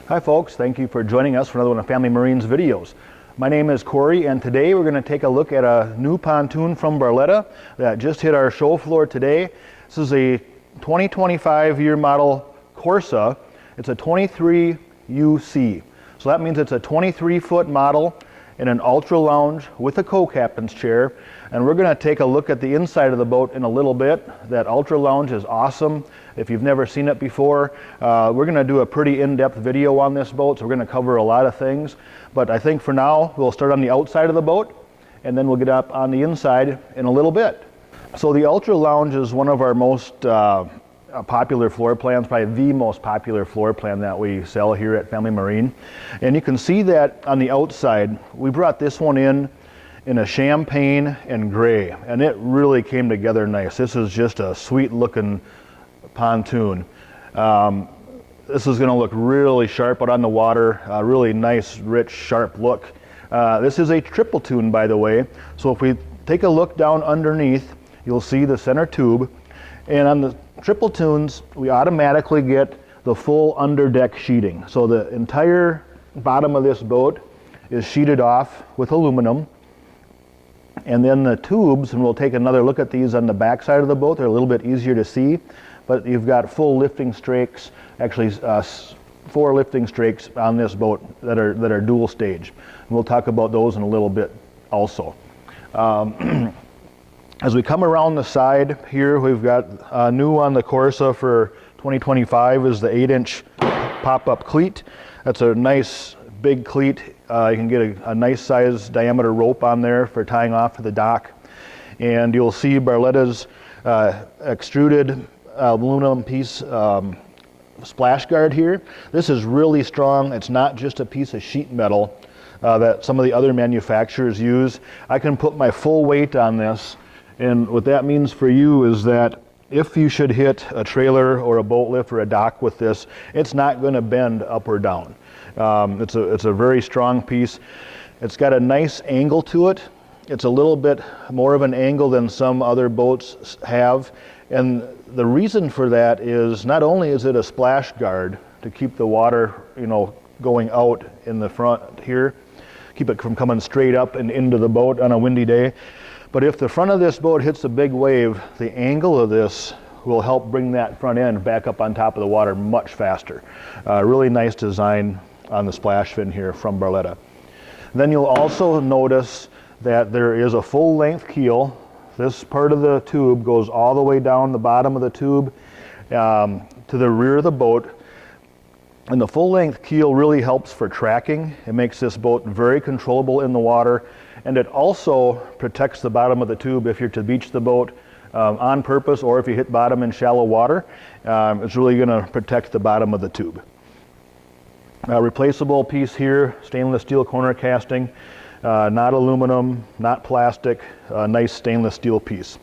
Hi folks, thank you for joining us for another one of Family Marine's videos. My name is Corey, and today we're going to take a look at a new pontoon from Barletta that just hit our show floor today. This is a 2025 year model Corsa. It's a 23 UC. So that means it's a 23-foot model in an ultra lounge with a co-captain's chair. And we're going to take a look at the inside of the boat in a little bit. That ultra lounge is awesome. If you've never seen it before, we're going to do a pretty in-depth video on this boat, so we're going to cover a lot of things. But I think for now, we'll start on the outside of the boat, and then we'll get up on the inside in a little bit. So the ultra lounge is one of our most popular floor plans, probably the most popular floor plan that we sell here at Family Marine. And you can see that on the outside, we brought this one in a champagne and gray, and it really came together nice. This is just a sweet looking pontoon. This is going to look really sharp out on the water, a really nice, rich, sharp look. This is a triple tune, by the way. So if we take a look down underneath, you'll see the center tube. And on the triple tunes, we automatically get the full underdeck sheeting. So the entire bottom of this boat is sheeted off with aluminum. And then the tubes, and we'll take another look at these on the back side of the boat, they're a little bit easier to see, but you've got full lifting strakes, actually 4 lifting strakes on this boat that are dual stage. And we'll talk about those in a little bit also. As we come around the side here, we've got new on the Corsa for 2025 is the 8-inch pop-up cleat. That's a nice big cleat. You can get a nice size diameter rope on there for tying off to the dock. And you'll see Barletta's extruded aluminum piece splash guard here. This is really strong. It's not just a piece of sheet metal that some of the other manufacturers use. I can put my full weight on this, and what that means for you is that if you should hit a trailer or a boat lift or a dock with this, it's not going to bend up or down. It's a very strong piece. It's got a nice angle to it. It's a little bit more of an angle than some other boats have. And the reason for that is not only is it a splash guard to keep the water, going out in the front here, keep it from coming straight up and into the boat on a windy day. But if the front of this boat hits a big wave, the angle of this will help bring that front end back up on top of the water much faster. Really nice design on the splash fin here from Barletta. Then you'll also notice that there is a full length keel. This part of the tube goes all the way down the bottom of the tube to the rear of the boat. And the full length keel really helps for tracking. It makes this boat very controllable in the water, and it also protects the bottom of the tube if you're to beach the boat on purpose, or if you hit bottom in shallow water. It's really going to protect the bottom of the tube. Replaceable piece here, stainless steel corner casting, not aluminum, not plastic, nice stainless steel piece.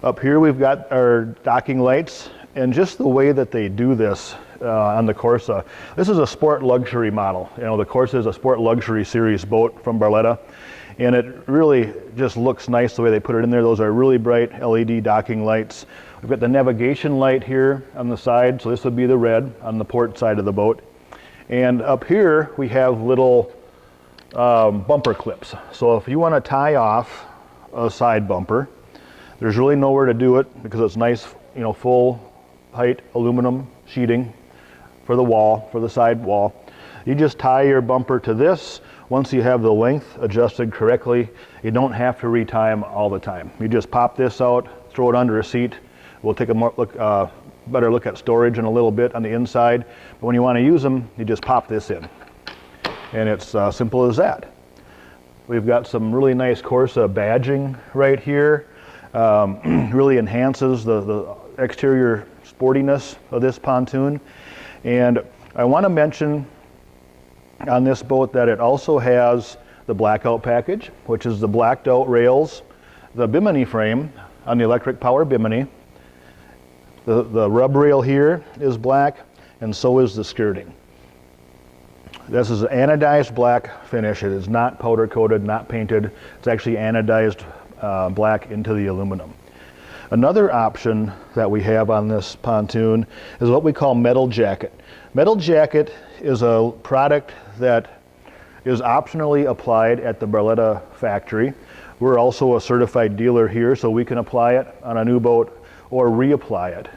Up here we've got our docking lights, and just the way that they do this on the Corsa. This is a sport luxury model. The Corsa is a sport luxury series boat from Barletta, and it really just looks nice the way they put it in there. Those are really bright LED docking lights. We've got the navigation light here on the side, so this would be the red on the port side of the boat. And up here we have little bumper clips. So if you want to tie off a side bumper, there's really nowhere to do it because it's nice, full height aluminum sheeting for the wall, for the side wall. You just tie your bumper to this. Once you have the length adjusted correctly, you don't have to retie them all the time. You just pop this out, throw it under a seat. We'll take a better look at storage in a little bit on the inside. But when you want to use them, you just pop this in. And it's simple as that. We've got some really nice Corsa badging right here. Really enhances the exterior sportiness of this pontoon. And I want to mention on this boat that it also has the blackout package, which is the blacked out rails, the bimini frame on the electric power bimini. The rub rail here is black, and so is the skirting. This is an anodized black finish. It is not powder coated, not painted. It's actually anodized black into the aluminum. Another option that we have on this pontoon is what we call metal jacket. Metal jacket is a product that is optionally applied at the Barletta factory. We're also a certified dealer here, so we can apply it on a new boat or reapply it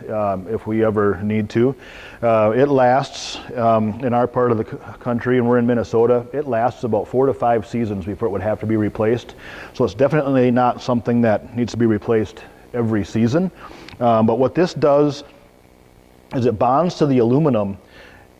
if we ever need to. It lasts, in our part of the country, and we're in Minnesota, it lasts about 4 to 5 seasons before it would have to be replaced. So it's definitely not something that needs to be replaced every season. But what this does is it bonds to the aluminum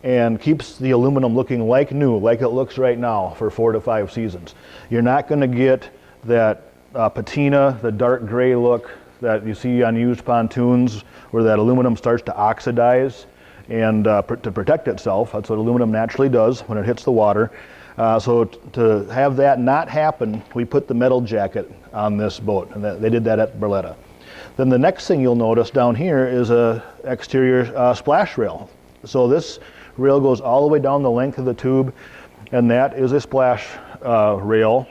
and keeps the aluminum looking like new, like it looks right now, for 4 to 5 seasons. You're not going to get that patina, the dark gray look that you see on used pontoons where that aluminum starts to oxidize and to protect itself. That's what aluminum naturally does when it hits the water. So to have that not happen, we put the metal jacket on this boat, and they did that at Barletta. Then the next thing you'll notice down here is a exterior splash rail. So this rail goes all the way down the length of the tube, and that is a splash rail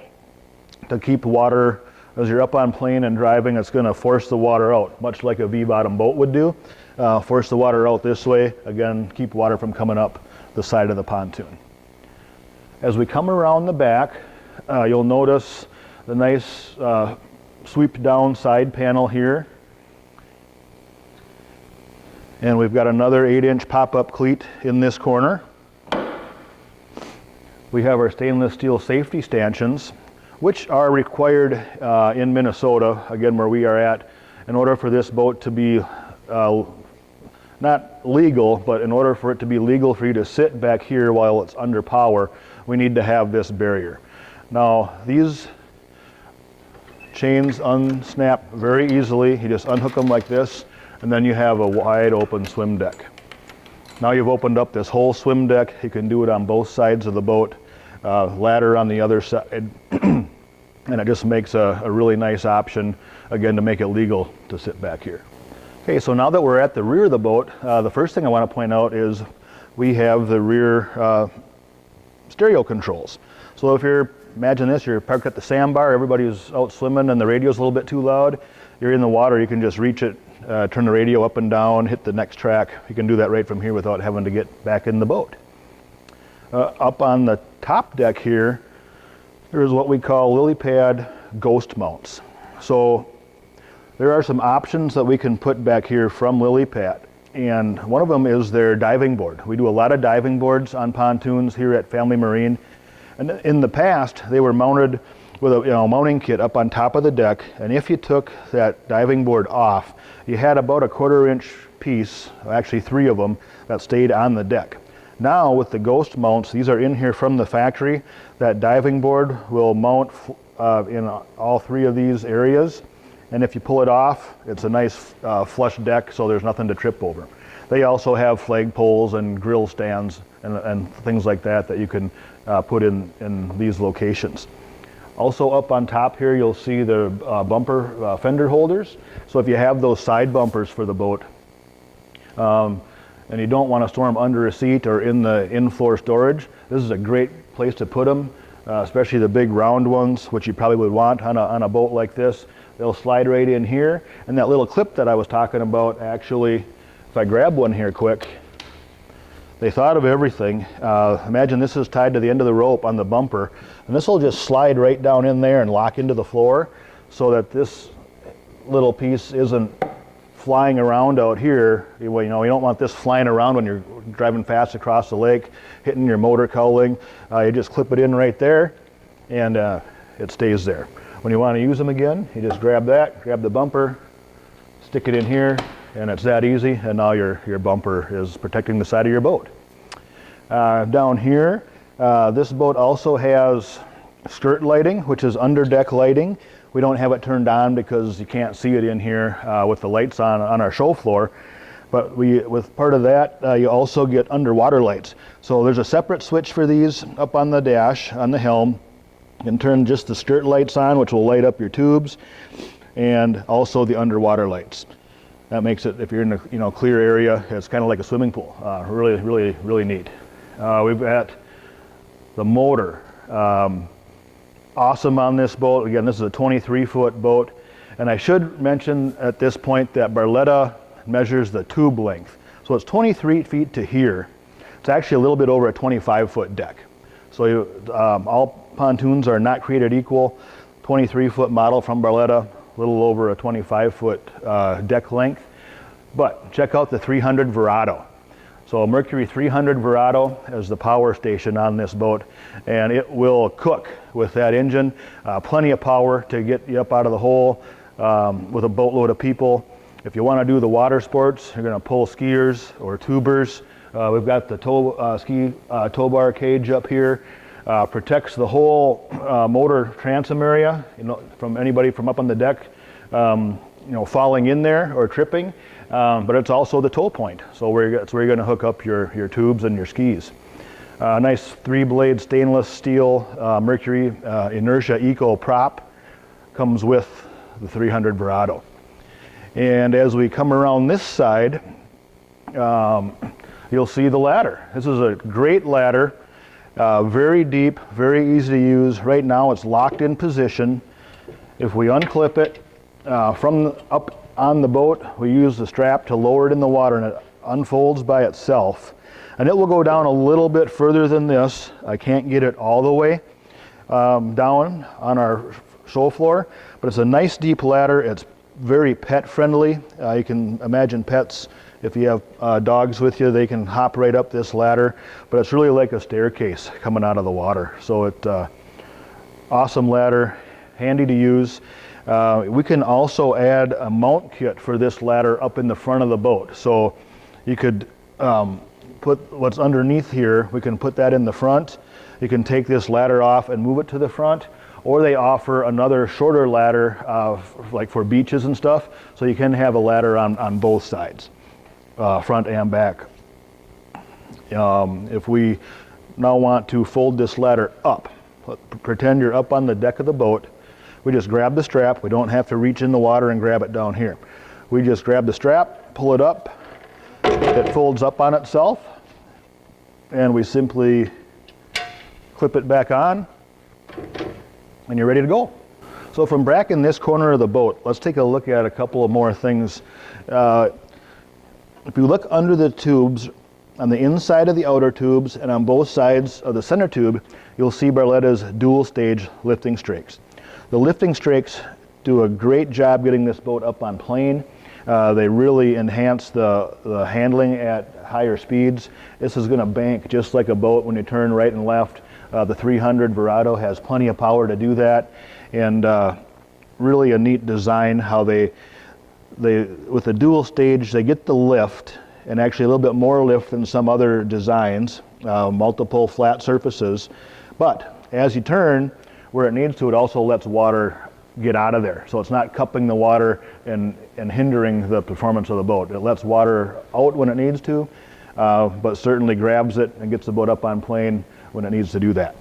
to keep water. As you're up on plane and driving, it's going to force the water out, much like a V-bottom boat would do. Force the water out this way, again, keep water from coming up the side of the pontoon. As we come around the back, you'll notice the nice sweep down side panel here. And we've got another 8-inch pop-up cleat in this corner. We have our stainless steel safety stanchions, which are required in Minnesota, again where we are at, in order for this boat to be not legal, but in order for it to be legal for you to sit back here while it's under power, we need to have this barrier. Now, these chains unsnap very easily. You just unhook them like this, and then you have a wide open swim deck. Now you've opened up this whole swim deck. You can do it on both sides of the boat, ladder on the other side, and it just makes a really nice option, again, to make it legal to sit back here. Okay, so now that we're at the rear of the boat, the first thing I want to point out is we have the rear stereo controls. So if you're, imagine this, you're parked at the sandbar, everybody's out swimming and the radio's a little bit too loud, you're in the water, you can just reach it, turn the radio up and down, hit the next track. You can do that right from here without having to get back in the boat. Up on the top deck here, there's what we call lily pad ghost mounts. So there are some options that we can put back here from lily pad, and one of them is their diving board. We do a lot of diving boards on pontoons here at Family Marine, and in the past they were mounted with a mounting kit up on top of the deck, and if you took that diving board off, you had about a 1/4 inch piece, actually 3 of them, that stayed on the deck. Now with the ghost mounts, these are in here from the factory, that diving board will mount in all 3 of these areas, and if you pull it off, it's a nice flush deck, so there's nothing to trip over. They also have flag poles and grill stands and things like that that you can put in these locations. Also up on top here, you'll see the bumper fender holders. So if you have those side bumpers for the boat, and you don't want to store them under a seat or in the in-floor storage, this is a great place to put them, especially the big round ones, which you probably would want on a boat like this. They'll slide right in here, and that little clip that I was talking about, actually, if I grab one here quick, they thought of everything. Imagine this is tied to the end of the rope on the bumper, and this will just slide right down in there and lock into the floor so that this little piece isn't flying around out here. You don't want this flying around when you're driving fast across the lake, hitting your motor cowling. You just clip it in right there, and it stays there. When you want to use them again, you just grab the bumper, stick it in here, and it's that easy, and now your bumper is protecting the side of your boat. Down here, this boat also has skirt lighting, which is under deck lighting. We don't have it turned on because you can't see it in here with the lights on our show floor. But with part of that, you also get underwater lights. So there's a separate switch for these up on the dash, on the helm. You can turn just the skirt lights on, which will light up your tubes, and also the underwater lights. That makes it, if you're in a clear area, it's kind of like a swimming pool. Really, really, really neat. We've got the motor. Awesome on this boat. Again, this is a 23-foot boat. And I should mention at this point that Barletta measures the tube length. So it's 23 feet to here. It's actually a little bit over a 25-foot deck. So all pontoons are not created equal. 23-foot model from Barletta, a little over a 25-foot deck length. But check out the 300 Verado. So Mercury 300 Verado is the power station on this boat, and it will cook with that engine. Plenty of power to get you up out of the hole with a boatload of people. If you want to do the water sports, you're going to pull skiers or tubers. We've got the tow bar cage up here. Protects the whole motor transom area, from anybody from up on the deck, falling in there or tripping. But it's also the tow point, so it's where you're going to hook up your tubes and your skis. Nice 3-blade stainless steel Mercury Inertia Eco prop comes with the 300 Verado. And as we come around this side, you'll see the ladder. This is a great ladder, very deep, very easy to use. Right now it's locked in position. If we unclip it from up on the boat, we use the strap to lower it in the water, and it unfolds by itself. And it will go down a little bit further than this. I can't get it all the way down on our show floor, but it's a nice deep ladder. It's very pet friendly. You can imagine pets, if you have dogs with you, they can hop right up this ladder, but it's really like a staircase coming out of the water. So awesome ladder, handy to use. We can also add a mount kit for this ladder up in the front of the boat. So you could put what's underneath here, we can put that in the front. You can take this ladder off and move it to the front, or they offer another shorter ladder like for beaches and stuff, so you can have a ladder on both sides, front and back. If we now want to fold this ladder up, pretend you're up on the deck of the boat, we just grab the strap. We don't have to reach in the water and grab it down here. We just grab the strap, pull it up, it folds up on itself, and we simply clip it back on, and you're ready to go. So from back in this corner of the boat, let's take a look at a couple of more things. If you look under the tubes, on the inside of the outer tubes and on both sides of the center tube, you'll see Barletta's dual stage lifting strakes. The lifting strakes do a great job getting this boat up on plane. They really enhance the handling at higher speeds. This is going to bank just like a boat when you turn right and left. The 300 Verado has plenty of power to do that, and really a neat design how they with the dual stage, they get the lift, and actually a little bit more lift than some other designs, multiple flat surfaces. But as you turn where it needs to, it also lets water get out of there. So it's not cupping the water and hindering the performance of the boat. It lets water out when it needs to, but certainly grabs it and gets the boat up on plane when it needs to do that.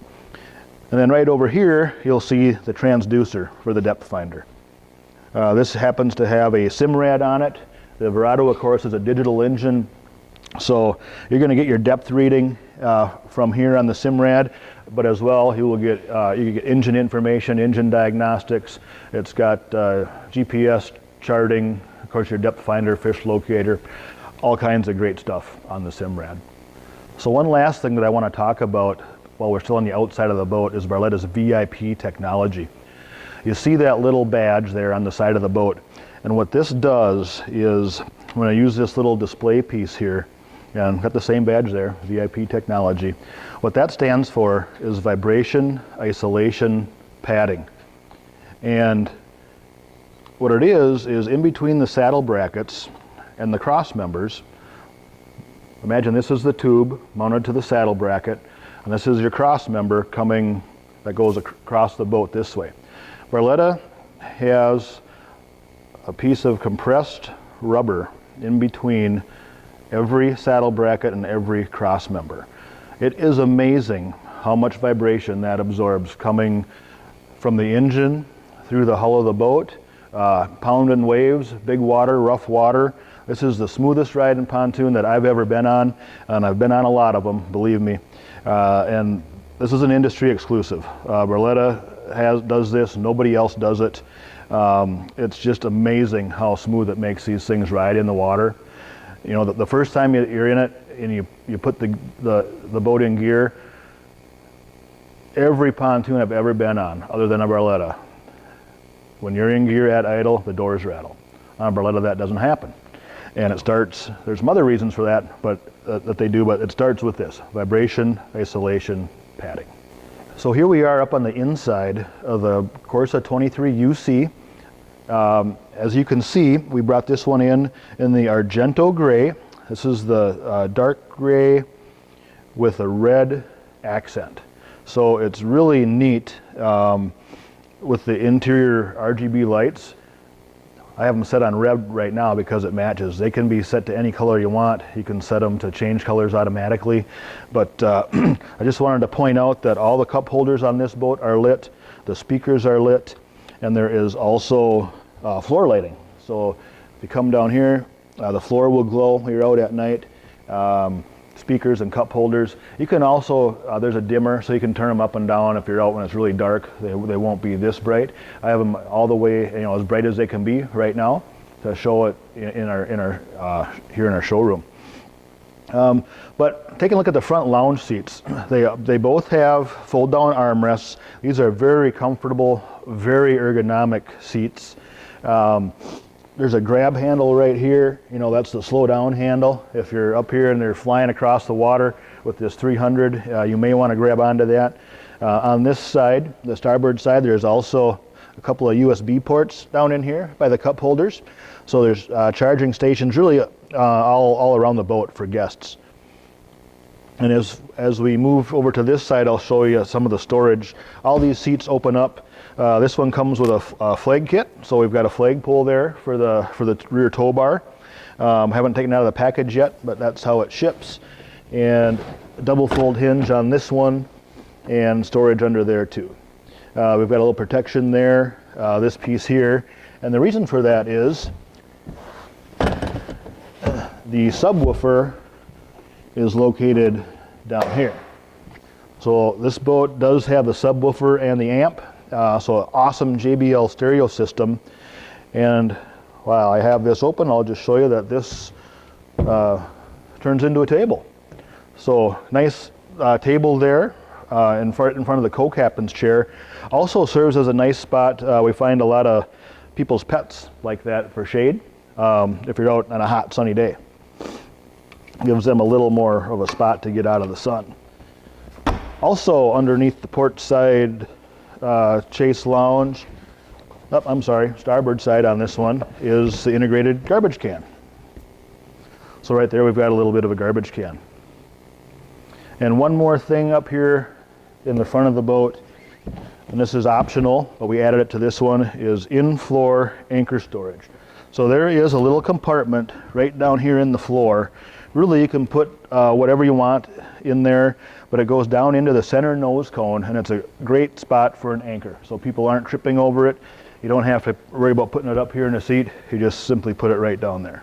And then right over here, you'll see the transducer for the depth finder. This happens to have a SIMRAD on it. The Verado, of course, is a digital engine, so you're going to get your depth reading from here on the SIMRAD, but as well you get engine information, engine diagnostics. It's got GPS charting, of course your depth finder, fish locator, all kinds of great stuff on the SIMRAD. So one last thing that I want to talk about while we're still on the outside of the boat is Barletta's VIP technology. You see that little badge there on the side of the boat, and what this does is, when I use this little display piece here, and got the same badge there, VIP technology, what that stands for is vibration isolation padding. And what it is in between the saddle brackets and the cross members, imagine this is the tube mounted to the saddle bracket, and this is your cross member that goes across the boat this way. Barletta has a piece of compressed rubber in between every saddle bracket and every cross member. It is amazing how much vibration that absorbs coming from the engine through the hull of the boat, pounding waves, big water, rough water. This is the smoothest riding pontoon that I've ever been on, and I've been on a lot of them, believe me. And this is an industry exclusive. Barletta does this, nobody else does it. It's just amazing how smooth it makes these things ride in the water. You know, the first time you're in it and you put the boat in gear, every pontoon I've ever been on, other than a Barletta, when you're in gear at idle, the doors rattle. On a Barletta, that doesn't happen. And it starts, there's some other reasons for that, but that they do, but it starts with this: vibration, isolation, padding. So here we are up on the inside of the Corsa 23 UC. As you can see, we brought this one in the Argento gray. This is the dark gray with a red accent. So it's really neat with the interior RGB lights. I have them set on red right now because it matches. They can be set to any color you want. You can set them to change colors automatically. But I just wanted to point out that all the cup holders on this boat are lit, the speakers are lit, and there is also floor lighting. So if you come down here, the floor will glow when you're out at night. Speakers and cup holders. You can also, there's a dimmer, so you can turn them up and down if you're out when it's really dark. They won't be this bright. I have them all the way, you know, as bright as they can be right now to show it in our here in our showroom. But take a look at the front lounge seats. They both have fold-down armrests. These are very comfortable, very ergonomic seats. There's a grab handle right here. You know, that's the slow down handle. If you're up here and they're flying across the water with this 300, you may want to grab onto that. On this side, the starboard side, there's also a couple of USB ports down in here by the cup holders. So there's charging stations really all around the boat for guests. And as we move over to this side, I'll show you some of the storage. All these seats open up. This one comes with a flag kit, so we've got a flag pole there for the rear tow bar. Haven't taken it out of the package yet, but that's how it ships. And a double fold hinge on this one, and storage under there too. We've got a little protection there, this piece here, and the reason for that is the subwoofer is located down here. So this boat does have the subwoofer and the amp. So an awesome JBL stereo system. And while I have this open, I'll just show you that this turns into a table. So nice table there in front of the co-captain's chair. Also serves as a nice spot. We find a lot of people's pets like that for shade if you're out on a hot sunny day. Gives them a little more of a spot to get out of the sun. Also underneath the port side chase lounge, starboard side on this one is the integrated garbage can. So right there we've got a little bit of a garbage can. And one more thing up here in the front of the boat, and this is optional, but we added it to this one, is in-floor anchor storage. So there is a little compartment right down here in the floor. Really, you can put whatever you want in there, but it goes down into the center nose cone, and it's a great spot for an anchor. So people aren't tripping over it. You don't have to worry about putting it up here in the seat. You just simply put it right down there.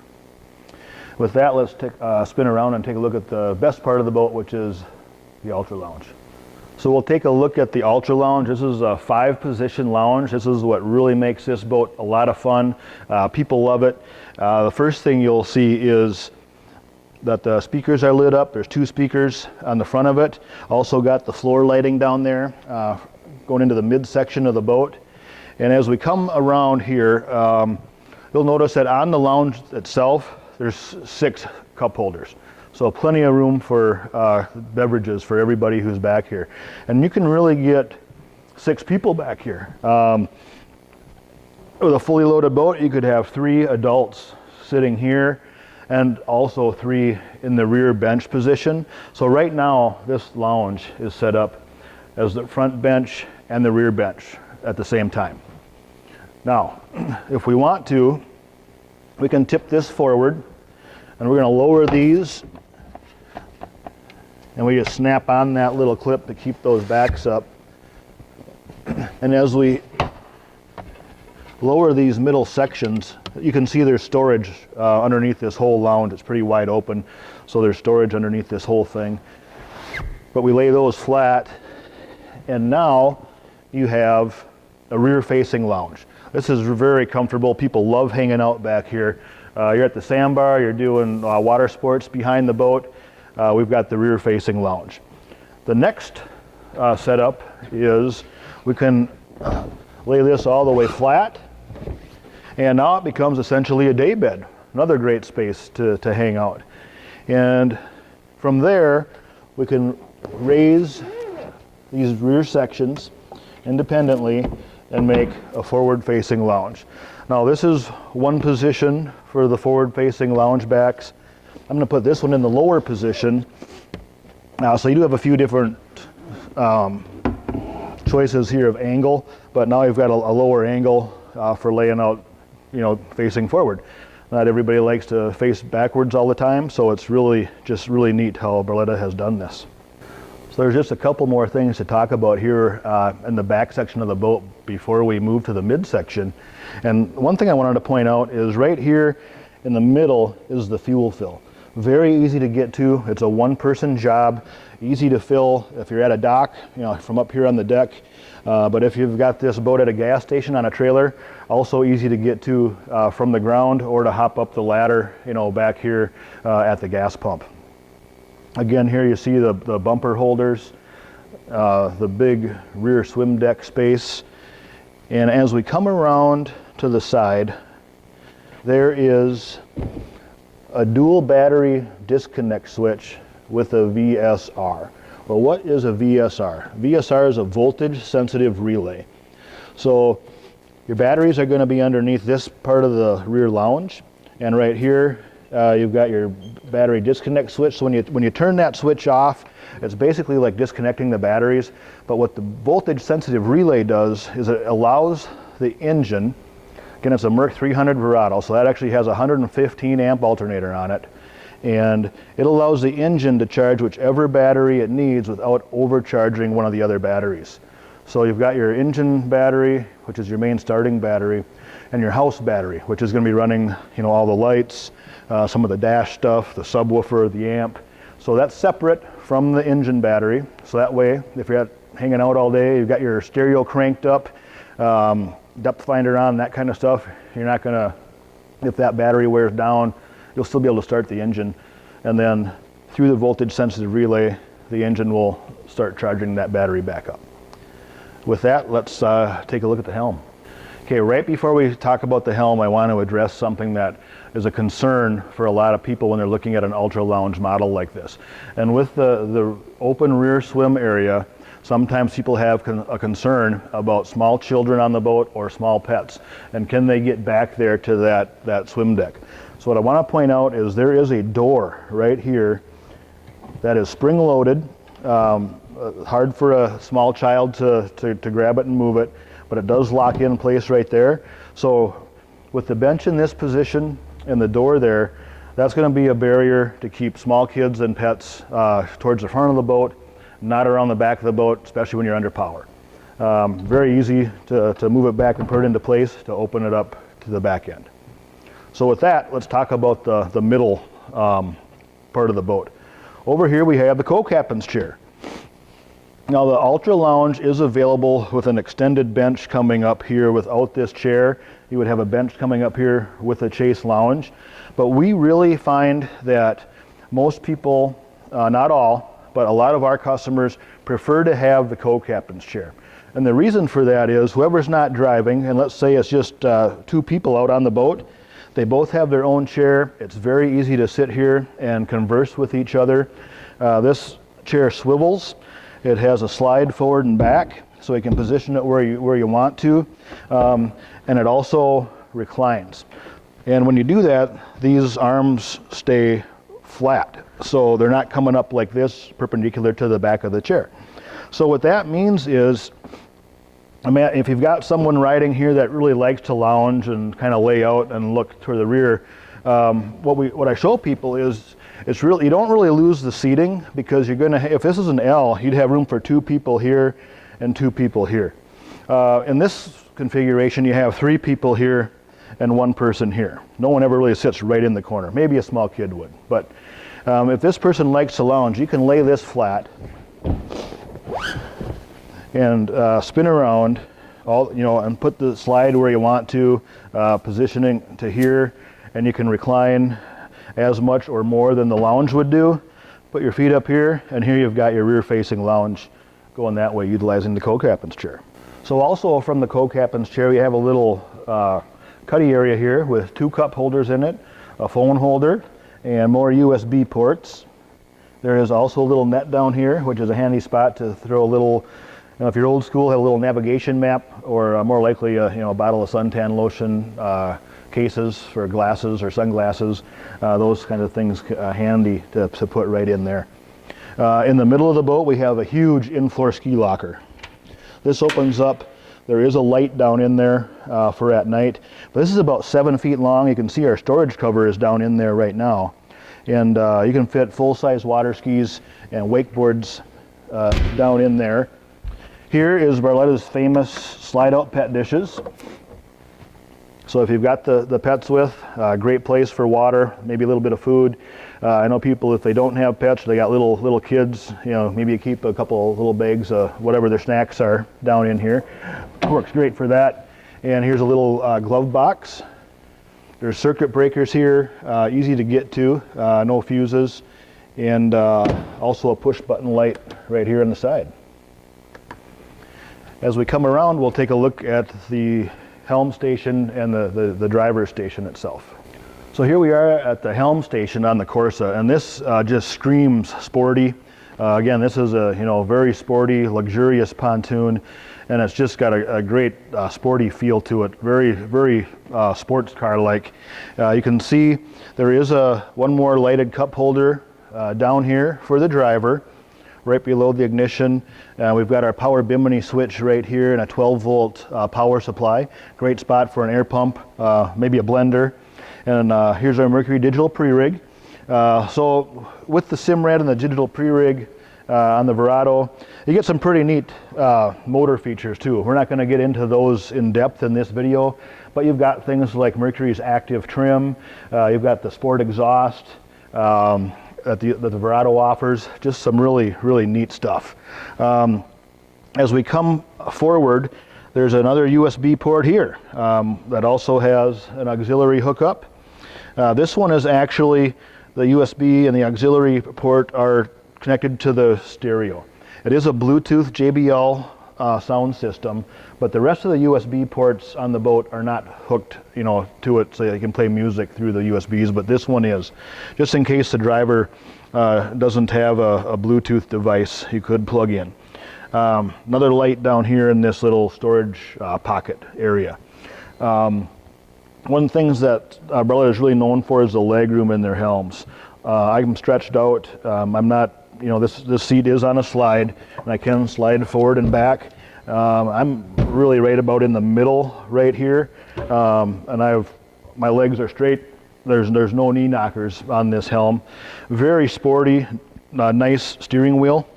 With that, let's spin around and take a look at the best part of the boat, which is the Ultra Lounge. So we'll take a look at the Ultra Lounge. This is a 5-position lounge. This is what really makes this boat a lot of fun. People love it. The first thing you'll see is that the speakers are lit up. There's 2 speakers on the front of it. Also got the floor lighting down there going into the midsection of the boat. And as we come around here, you'll notice that on the lounge itself, there's 6 cup holders. So plenty of room for beverages for everybody who's back here. And you can really get 6 people back here. With a fully loaded boat, you could have 3 adults sitting here and also 3 in the rear bench position. So right now, this lounge is set up as the front bench and the rear bench at the same time. Now, if we want to, we can tip this forward, and we're gonna lower these, and we just snap on that little clip to keep those backs up. And as we lower these middle sections, you can see there's storage underneath this whole lounge. It's pretty wide open, so there's storage underneath this whole thing. But we lay those flat, and now you have a rear-facing lounge. This is very comfortable. People love hanging out back here. You're at the sandbar, you're doing water sports behind the boat. We've got the rear-facing lounge. The next setup is we can lay this all the way flat, and now it becomes essentially a day bed. Another great space to hang out. And from there, we can raise these rear sections independently and make a forward-facing lounge. Now this is one position for the forward-facing lounge backs. I'm going to put this one in the lower position. Now, so you do have a few different choices here of angle, but now you've got a lower angle for laying out, you know, facing forward. Not everybody likes to face backwards all the time, so it's really neat how Barletta has done this. So there's just a couple more things to talk about here in the back section of the boat before we move to the midsection. And one thing I wanted to point out is right here in the middle is the fuel fill. Very easy to get to. It's a one-person job, easy to fill if you're at a dock, you know, from up here on the deck. But if you've got this boat at a gas station on a trailer, also easy to get to from the ground or to hop up the ladder, you know, back here at the gas pump. Again, here you see the bumper holders, the big rear swim deck space. And as we come around to the side, there is a dual battery disconnect switch with a VSR. Well, what is a VSR? VSR is a voltage sensitive relay. So your batteries are going to be underneath this part of the rear lounge, and right here you've got your battery disconnect switch. So when you turn that switch off, it's basically like disconnecting the batteries. But what the voltage sensitive relay does is it allows the engine, again it's a Merc 300 Verado, so that actually has a 115 amp alternator on it, and it allows the engine to charge whichever battery it needs without overcharging one of the other batteries. So you've got your engine battery, which is your main starting battery, and your house battery, which is going to be running, you know, all the lights, some of the dash stuff, the subwoofer, the amp. So that's separate from the engine battery. So that way, if you're hanging out all day, you've got your stereo cranked up, depth finder on, that kind of stuff, you're not going to, if that battery wears down, you'll still be able to start the engine. And then through the voltage sensitive relay, the engine will start charging that battery back up. With that, let's take a look at the helm. Okay, right before we talk about the helm, I want to address something that is a concern for a lot of people when they're looking at an ultra lounge model like this. And with the open rear swim area, sometimes people have a concern about small children on the boat or small pets, and can they get back there to that swim deck. So what I want to point out is there is a door right here that is spring loaded, hard for a small child to grab it and move it, but it does lock in place right there. So with the bench in this position and the door there, that's going to be a barrier to keep small kids and pets towards the front of the boat, not around the back of the boat, especially when you're under power. Very easy to move it back and put it into place to open it up to the back end. So with that, let's talk about the middle part of the boat. Over here we have the co-captain's chair. Now the Ultra Lounge is available with an extended bench coming up here without this chair. You would have a bench coming up here with a Chase Lounge. But we really find that most people, not all, but a lot of our customers prefer to have the co-captain's chair. And the reason for that is whoever's not driving, and let's say it's just two people out on the boat, they both have their own chair. It's very easy to sit here and converse with each other. This chair swivels. It has a slide forward and back, so you can position it where you want to, and it also reclines. And when you do that, these arms stay flat, so they're not coming up like this, perpendicular to the back of the chair. So what that means is, I mean, if you've got someone riding here that really likes to lounge and kind of lay out and look toward the rear, what I show people is it's really, you don't really lose the seating, because you're going to, if this is an L, you'd have room for two people here and two people here. In this configuration, you have three people here and one person here. No one ever really sits right in the corner. Maybe a small kid would, but if this person likes to lounge, you can lay this flat and spin around and put the slide where you want to, positioning to here, and you can recline as much or more than the lounge would do. Put your feet up here, and here you've got your rear-facing lounge going that way, utilizing the co-captain's chair. So also from the co-captain's chair, you have a little cuddy area here with 2 cup holders in it, a phone holder, and more USB ports. There is also a little net down here, which is a handy spot to throw a little, if you're old school, have a little navigation map, or more likely a bottle of suntan lotion, cases for glasses or sunglasses, those kind of things handy to put right in there. In the middle of the boat, we have a huge in-floor ski locker. This opens up. There is a light down in there for at night, but this is about 7 feet long. You can see our storage cover is down in there right now. And you can fit full-size water skis and wakeboards down in there. Here is Barletta's famous slide-out pet dishes. So if you've got the pets with, great place for water, maybe a little bit of food. I know people, if they don't have pets, they got little kids, maybe you keep a couple little bags of whatever their snacks are down in here. Works great for that. And here's a little glove box. There's circuit breakers here, easy to get to, no fuses, and also a push button light right here on the side. As we come around, we'll take a look at the helm station and the driver's station itself. So here we are at the helm station on the Corsa, and this just screams sporty. Again, this is a very sporty, luxurious pontoon, and it's just got a great sporty feel to it. Very sports car-like. You can see there is one more lighted cup holder down here for the driver, right below the ignition. We've got our power bimini switch right here and a 12-volt power supply. Great spot for an air pump, maybe a blender. And here's our Mercury digital pre-rig. So with the Simrad and the digital pre-rig on the Verado, you get some pretty neat motor features too. We're not going to get into those in depth in this video, but you've got things like Mercury's active trim, you've got the sport exhaust that the Verado offers, just some really neat stuff. As we come forward, there's another USB port here that also has an auxiliary hookup. This one is actually the USB and the auxiliary port are connected to the stereo. It is a Bluetooth JBL sound system, but the rest of the USB ports on the boat are not hooked, to it so you can play music through the USBs, but this one is. Just in case the driver doesn't have a Bluetooth device, you could plug in. Another light down here in this little storage pocket area. One of the things that Barletta is really known for is the legroom in their helms. I'm stretched out. I'm not, this seat is on a slide, and I can slide forward and back. I'm really right about in the middle right here, and my legs are straight. There's no knee knockers on this helm. Very sporty, nice steering wheel.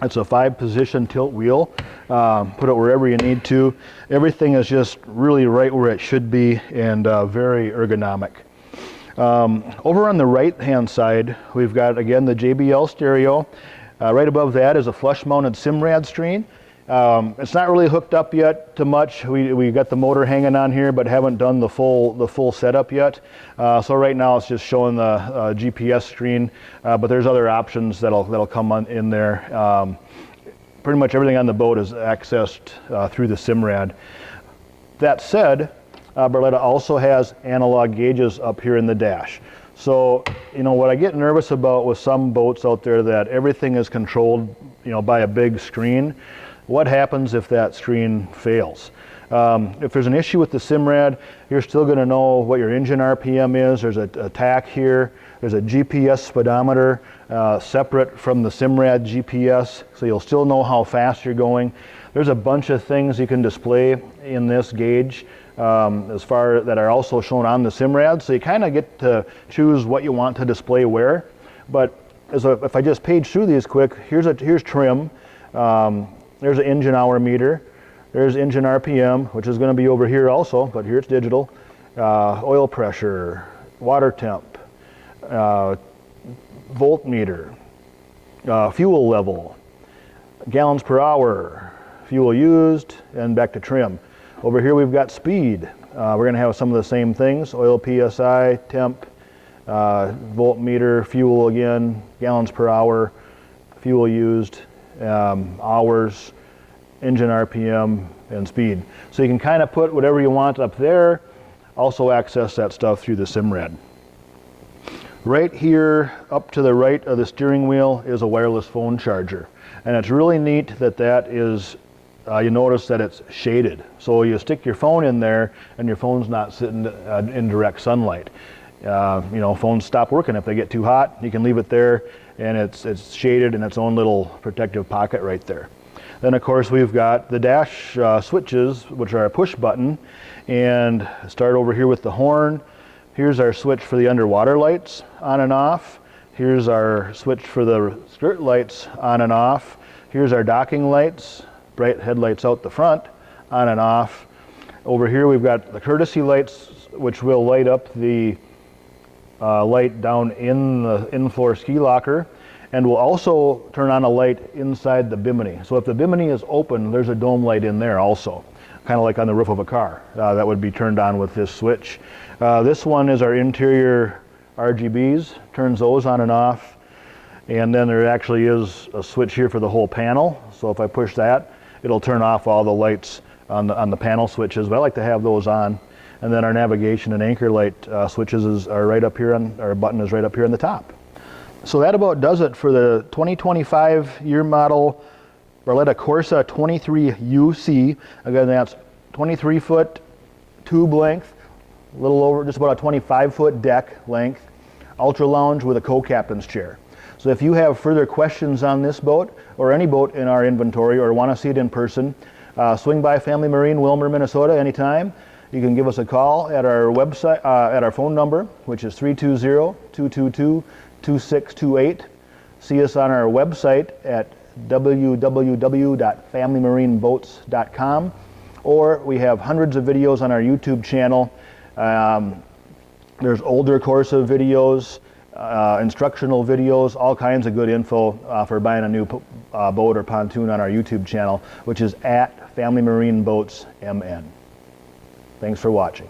It's a 5-position tilt wheel. Put it wherever you need to. Everything is just really right where it should be, and very ergonomic. Over on the right-hand side, we've got, again, the JBL stereo. Right above that is a flush-mounted Simrad screen. It's not really hooked up yet to much. We got the motor hanging on here, but haven't done the full setup yet. So right now it's just showing the GPS screen, but there's other options that'll come in there. Pretty much everything on the boat is accessed through the Simrad. That said, Barletta also has analog gauges up here in the dash. So, what I get nervous about with some boats out there that everything is controlled, by a big screen. What happens if that screen fails? If there's an issue with the Simrad, you're still going to know what your engine RPM is. There's a tach here. There's a GPS speedometer separate from the Simrad GPS, so you'll still know how fast you're going. There's a bunch of things you can display in this gauge as far that are also shown on the Simrad, so you kind of get to choose what you want to display where. But if I just page through these quick, here's trim. There's an engine hour meter. There's engine RPM, which is going to be over here also, but here it's digital. Oil pressure, water temp, voltmeter, fuel level, gallons per hour, fuel used, and back to trim. Over here we've got speed. We're going to have some of the same things: oil PSI, temp, voltmeter, fuel again, gallons per hour, fuel used, hours, engine RPM, and speed. So you can kind of put whatever you want up there, also access that stuff through the Simrad. Right here, up to the right of the steering wheel, is a wireless phone charger. And it's really neat that that is, you notice that it's shaded. So you stick your phone in there and your phone's not sitting in direct sunlight. You know, phones stop working if they get too hot. You can leave it there and it's shaded in its own little protective pocket right there. Then of course we've got the dash switches, which are a push button. And start over here with the horn. Here's our switch for the underwater lights, on and off. Here's our switch for the skirt lights, on and off. Here's our docking lights, bright headlights out the front, on and off. Over here we've got the courtesy lights, which will light up the light down in the in-floor ski locker, and will also turn on a light inside the bimini. So if the bimini is open, there's a dome light in there also, kind of like on the roof of a car. That would be turned on with this switch. This one is our interior RGBs, turns those on and off. And then there actually is a switch here for the whole panel. So if I push that, it'll turn off all the lights on the panel switches, but I like to have those on. And then our navigation and anchor light switches are right up here, our button is right up here on the top. So that about does it for the 2025 year model Barletta Corsa 23UC. Again, that's 23-foot tube length, a little over, just about a 25-foot deck length, ultra lounge with a co-captain's chair. So if you have further questions on this boat or any boat in our inventory or want to see it in person, swing by Family Marine, Wilmer, Minnesota anytime. You can give us a call at our website, at our phone number, which is 320-222-2628. See us on our website at www.familymarineboats.com, or we have hundreds of videos on our YouTube channel. There's older Corsa videos, instructional videos, all kinds of good info for buying a new boat or pontoon on our YouTube channel, which is at Family Marine Boats MN. Thanks for watching.